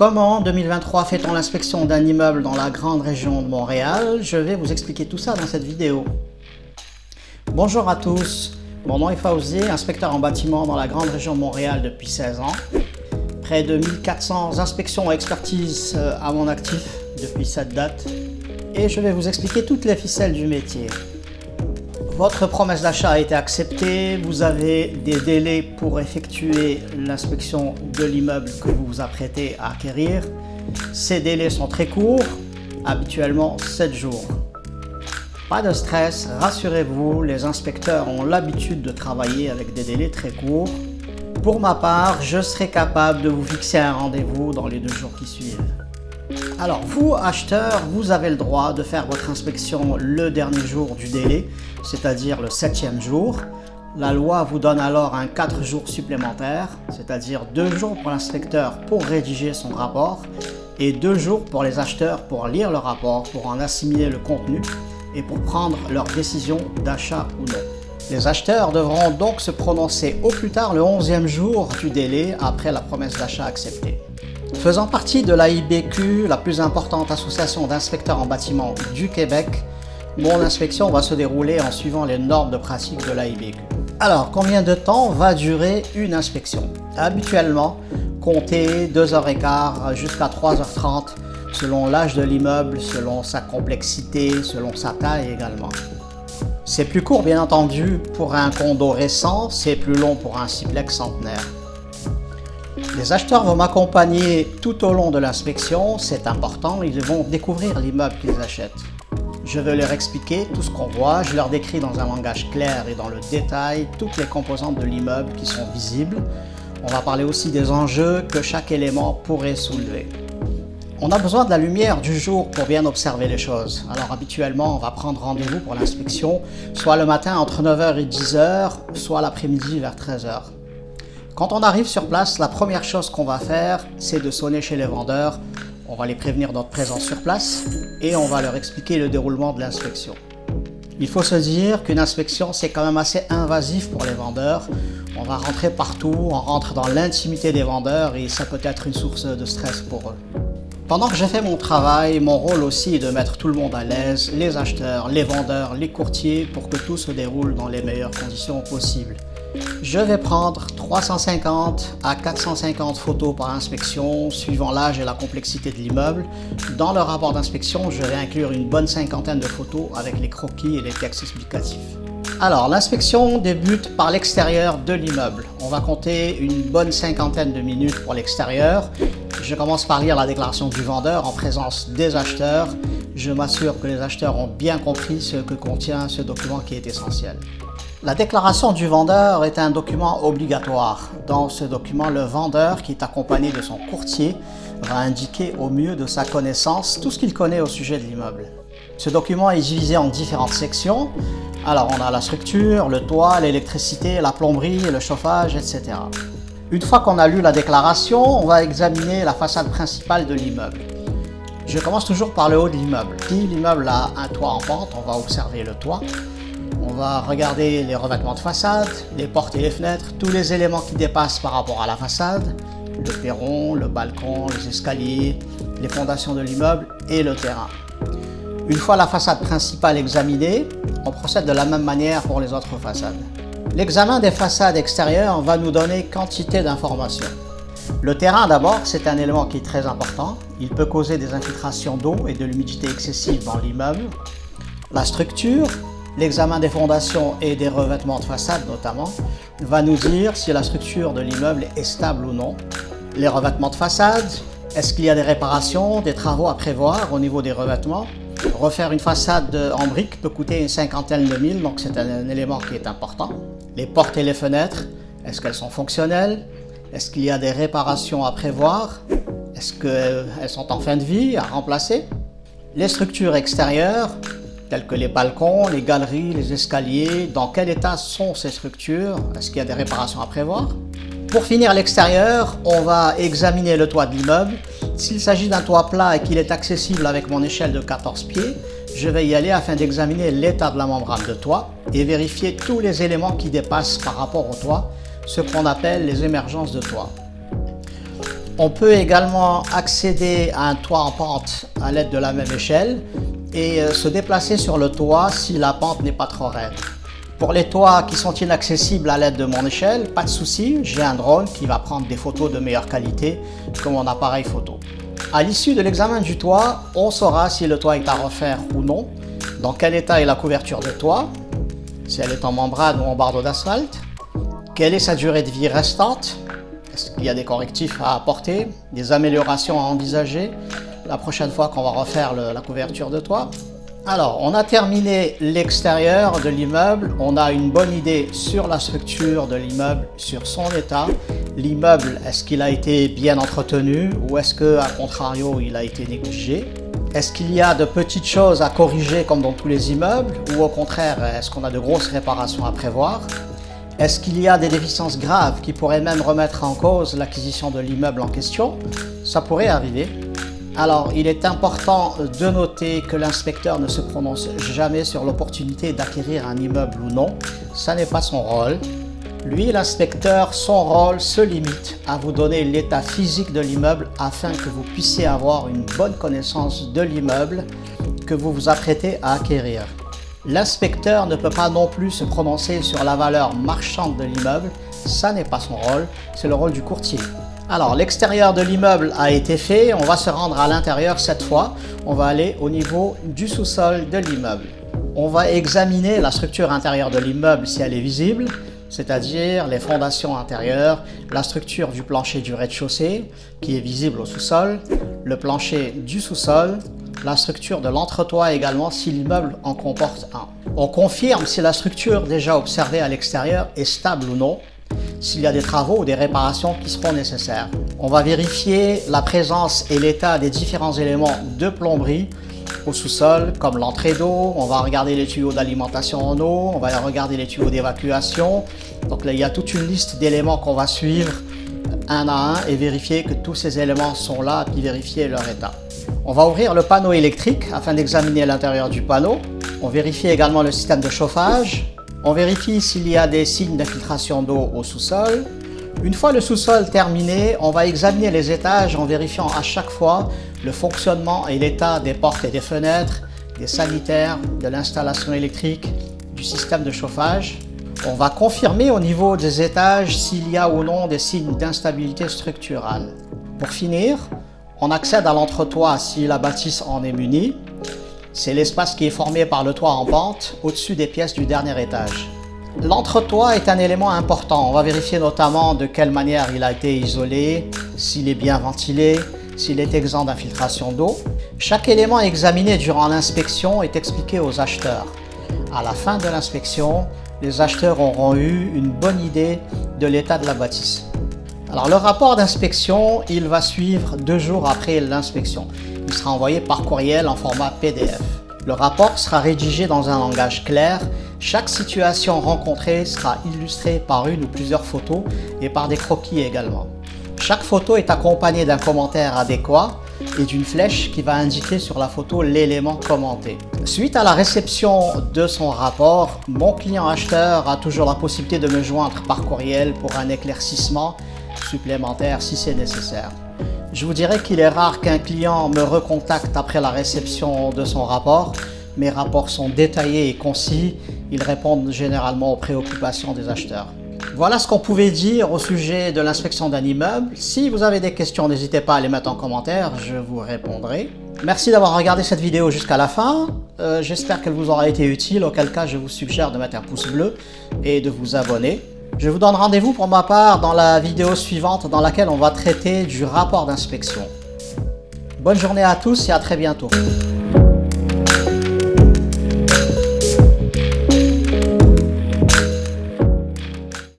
Comment en 2023 fait-on l'inspection d'un immeuble dans la grande région de Montréal? Je vais vous expliquer tout ça dans cette vidéo. Bonjour à tous, mon nom est Fawzi, inspecteur en bâtiment dans la grande région de Montréal depuis 16 ans. Près de 1400 inspections et expertises à mon actif depuis cette date. Et je vais vous expliquer toutes les ficelles du métier. Votre promesse d'achat a été acceptée, vous avez des délais pour effectuer l'inspection de l'immeuble que vous vous apprêtez à acquérir. Ces délais sont très courts, habituellement 7 jours. Pas de stress, rassurez-vous, les inspecteurs ont l'habitude de travailler avec des délais très courts. Pour ma part, je serai capable de vous fixer un rendez-vous dans les 2 jours qui suivent. Alors vous, acheteurs, vous avez le droit de faire votre inspection le dernier jour du délai, c'est-à-dire le 7e jour. La loi vous donne alors un 4 jours supplémentaires, c'est-à-dire 2 jours pour l'inspecteur pour rédiger son rapport et 2 jours pour les acheteurs pour lire le rapport, pour en assimiler le contenu et pour prendre leur décision d'achat ou non. Les acheteurs devront donc se prononcer au plus tard le 11e jour du délai après la promesse d'achat acceptée. Faisant partie de l'AIBQ, la plus importante association d'inspecteurs en bâtiment du Québec, mon inspection va se dérouler en suivant les normes de pratique de l'AIBQ. Alors, combien de temps va durer une inspection? Habituellement, comptez 2h15 jusqu'à 3h30 selon l'âge de l'immeuble, selon sa complexité, selon sa taille également. C'est plus court bien entendu pour un condo récent, c'est plus long pour un siplex centenaire. Les acheteurs vont m'accompagner tout au long de l'inspection, c'est important, ils vont découvrir l'immeuble qu'ils achètent. Je vais leur expliquer tout ce qu'on voit, je leur décris dans un langage clair et dans le détail toutes les composantes de l'immeuble qui sont visibles. On va parler aussi des enjeux que chaque élément pourrait soulever. On a besoin de la lumière du jour pour bien observer les choses. Alors habituellement, on va prendre rendez-vous pour l'inspection, soit le matin entre 9h et 10h, soit l'après-midi vers 13h. Quand on arrive sur place, la première chose qu'on va faire, c'est de sonner chez les vendeurs. On va les prévenir de notre présence sur place et on va leur expliquer le déroulement de l'inspection. Il faut se dire qu'une inspection, c'est quand même assez invasif pour les vendeurs. On va rentrer partout, on rentre dans l'intimité des vendeurs et ça peut être une source de stress pour eux. Pendant que j'ai fait mon travail, mon rôle aussi est de mettre tout le monde à l'aise, les acheteurs, les vendeurs, les courtiers, pour que tout se déroule dans les meilleures conditions possibles. Je vais prendre 350 à 450 photos par inspection, suivant l'âge et la complexité de l'immeuble. Dans le rapport d'inspection, je vais inclure une bonne 50aine de photos avec les croquis et les textes explicatifs. Alors, l'inspection débute par l'extérieur de l'immeuble. On va compter une bonne 50aine de minutes pour l'extérieur. Je commence par lire la déclaration du vendeur en présence des acheteurs. Je m'assure que les acheteurs ont bien compris ce que contient ce document qui est essentiel. La déclaration du vendeur est un document obligatoire. Dans ce document, le vendeur, qui est accompagné de son courtier, va indiquer au mieux de sa connaissance tout ce qu'il connaît au sujet de l'immeuble. Ce document est divisé en différentes sections. Alors, on a la structure, le toit, l'électricité, la plomberie, le chauffage, etc. Une fois qu'on a lu la déclaration, on va examiner la façade principale de l'immeuble. Je commence toujours par le haut de l'immeuble. Si l'immeuble a un toit en pente, on va observer le toit. On va regarder les revêtements de façade, les portes et les fenêtres, tous les éléments qui dépassent par rapport à la façade, le perron, le balcon, les escaliers, les fondations de l'immeuble et le terrain. Une fois la façade principale examinée, on procède de la même manière pour les autres façades. L'examen des façades extérieures va nous donner quantité d'informations. Le terrain d'abord, c'est un élément qui est très important. Il peut causer des infiltrations d'eau et de l'humidité excessive dans l'immeuble. La structure, l'examen des fondations et des revêtements de façade notamment, va nous dire si la structure de l'immeuble est stable ou non. Les revêtements de façade, est-ce qu'il y a des réparations, des travaux à prévoir au niveau des revêtements? Refaire une façade en briques peut coûter une 50aine de mille, donc c'est un élément qui est important. Les portes et les fenêtres, est-ce qu'elles sont fonctionnelles? Est-ce qu'il y a des réparations à prévoir? Est-ce qu'elles sont en fin de vie, à remplacer? Les structures extérieures, telles que les balcons, les galeries, les escaliers, dans quel état sont ces structures? Est-ce qu'il y a des réparations à prévoir? Pour finir l'extérieur, on va examiner le toit de l'immeuble. S'il s'agit d'un toit plat et qu'il est accessible avec mon échelle de 14 pieds, je vais y aller afin d'examiner l'état de la membrane de toit et vérifier tous les éléments qui dépassent par rapport au toit, ce qu'on appelle les émergences de toit. On peut également accéder à un toit en pente à l'aide de la même échelle et se déplacer sur le toit si la pente n'est pas trop raide. Pour les toits qui sont inaccessibles à l'aide de mon échelle, pas de souci, j'ai un drone qui va prendre des photos de meilleure qualité que mon appareil photo. À l'issue de l'examen du toit, on saura si le toit est à refaire ou non, dans quel état est la couverture de toit, si elle est en membrane ou en bardeau d'asphalte, quelle est sa durée de vie restante, est-ce qu'il y a des correctifs à apporter, des améliorations à envisager la prochaine fois qu'on va refaire la couverture de toit. Alors, on a terminé l'extérieur de l'immeuble, on a une bonne idée sur la structure de l'immeuble, sur son état. L'immeuble, est-ce qu'il a été bien entretenu ou est-ce qu'à contrario, il a été négligé? Est-ce qu'il y a de petites choses à corriger comme dans tous les immeubles ou au contraire, est-ce qu'on a de grosses réparations à prévoir? Est-ce qu'il y a des déficiences graves qui pourraient même remettre en cause l'acquisition de l'immeuble en question? Ça pourrait arriver. Alors, il est important de noter que l'inspecteur ne se prononce jamais sur l'opportunité d'acquérir un immeuble ou non. Ça n'est pas son rôle. Lui, l'inspecteur, son rôle se limite à vous donner l'état physique de l'immeuble afin que vous puissiez avoir une bonne connaissance de l'immeuble que vous vous apprêtez à acquérir. L'inspecteur ne peut pas non plus se prononcer sur la valeur marchande de l'immeuble. Ça n'est pas son rôle, c'est le rôle du courtier. Alors, l'extérieur de l'immeuble a été fait, on va se rendre à l'intérieur cette fois. On va aller au niveau du sous-sol de l'immeuble. On va examiner la structure intérieure de l'immeuble si elle est visible, c'est-à-dire les fondations intérieures, la structure du plancher du rez-de-chaussée qui est visible au sous-sol, le plancher du sous-sol, la structure de l'entretoit également si l'immeuble en comporte un. On confirme si la structure déjà observée à l'extérieur est stable ou non, s'il y a des travaux ou des réparations qui seront nécessaires. On va vérifier la présence et l'état des différents éléments de plomberie au sous-sol, comme l'entrée d'eau, on va regarder les tuyaux d'alimentation en eau, on va regarder les tuyaux d'évacuation. Donc là, il y a toute une liste d'éléments qu'on va suivre un à un et vérifier que tous ces éléments sont là, puis vérifier leur état. On va ouvrir le panneau électrique afin d'examiner l'intérieur du panneau. On vérifie également le système de chauffage. On vérifie s'il y a des signes d'infiltration d'eau au sous-sol. Une fois le sous-sol terminé, on va examiner les étages en vérifiant à chaque fois le fonctionnement et l'état des portes et des fenêtres, des sanitaires, de l'installation électrique, du système de chauffage. On va confirmer au niveau des étages s'il y a ou non des signes d'instabilité structurale. Pour finir, on accède à l'entretoit si la bâtisse en est munie. C'est l'espace qui est formé par le toit en pente au-dessus des pièces du dernier étage. L'entretoit est un élément important. On va vérifier notamment de quelle manière il a été isolé, s'il est bien ventilé, s'il est exempt d'infiltration d'eau. Chaque élément examiné durant l'inspection est expliqué aux acheteurs. À la fin de l'inspection, les acheteurs auront eu une bonne idée de l'état de la bâtisse. Alors le rapport d'inspection, il va suivre 2 jours après l'inspection. Il sera envoyé par courriel en format PDF. Le rapport sera rédigé dans un langage clair. Chaque situation rencontrée sera illustrée par une ou plusieurs photos et par des croquis également. Chaque photo est accompagnée d'un commentaire adéquat et d'une flèche qui va indiquer sur la photo l'élément commenté. Suite à la réception de son rapport, mon client acheteur a toujours la possibilité de me joindre par courriel pour un éclaircissement supplémentaire si c'est nécessaire. Je vous dirais qu'il est rare qu'un client me recontacte après la réception de son rapport. Mes rapports sont détaillés et concis, ils répondent généralement aux préoccupations des acheteurs. Voilà ce qu'on pouvait dire au sujet de l'inspection d'un immeuble. Si vous avez des questions, n'hésitez pas à les mettre en commentaire, je vous répondrai. Merci d'avoir regardé cette vidéo jusqu'à la fin. J'espère qu'elle vous aura été utile, auquel cas je vous suggère de mettre un pouce bleu et de vous abonner. Je vous donne rendez-vous pour ma part dans la vidéo suivante dans laquelle on va traiter du rapport d'inspection. Bonne journée à tous et à très bientôt.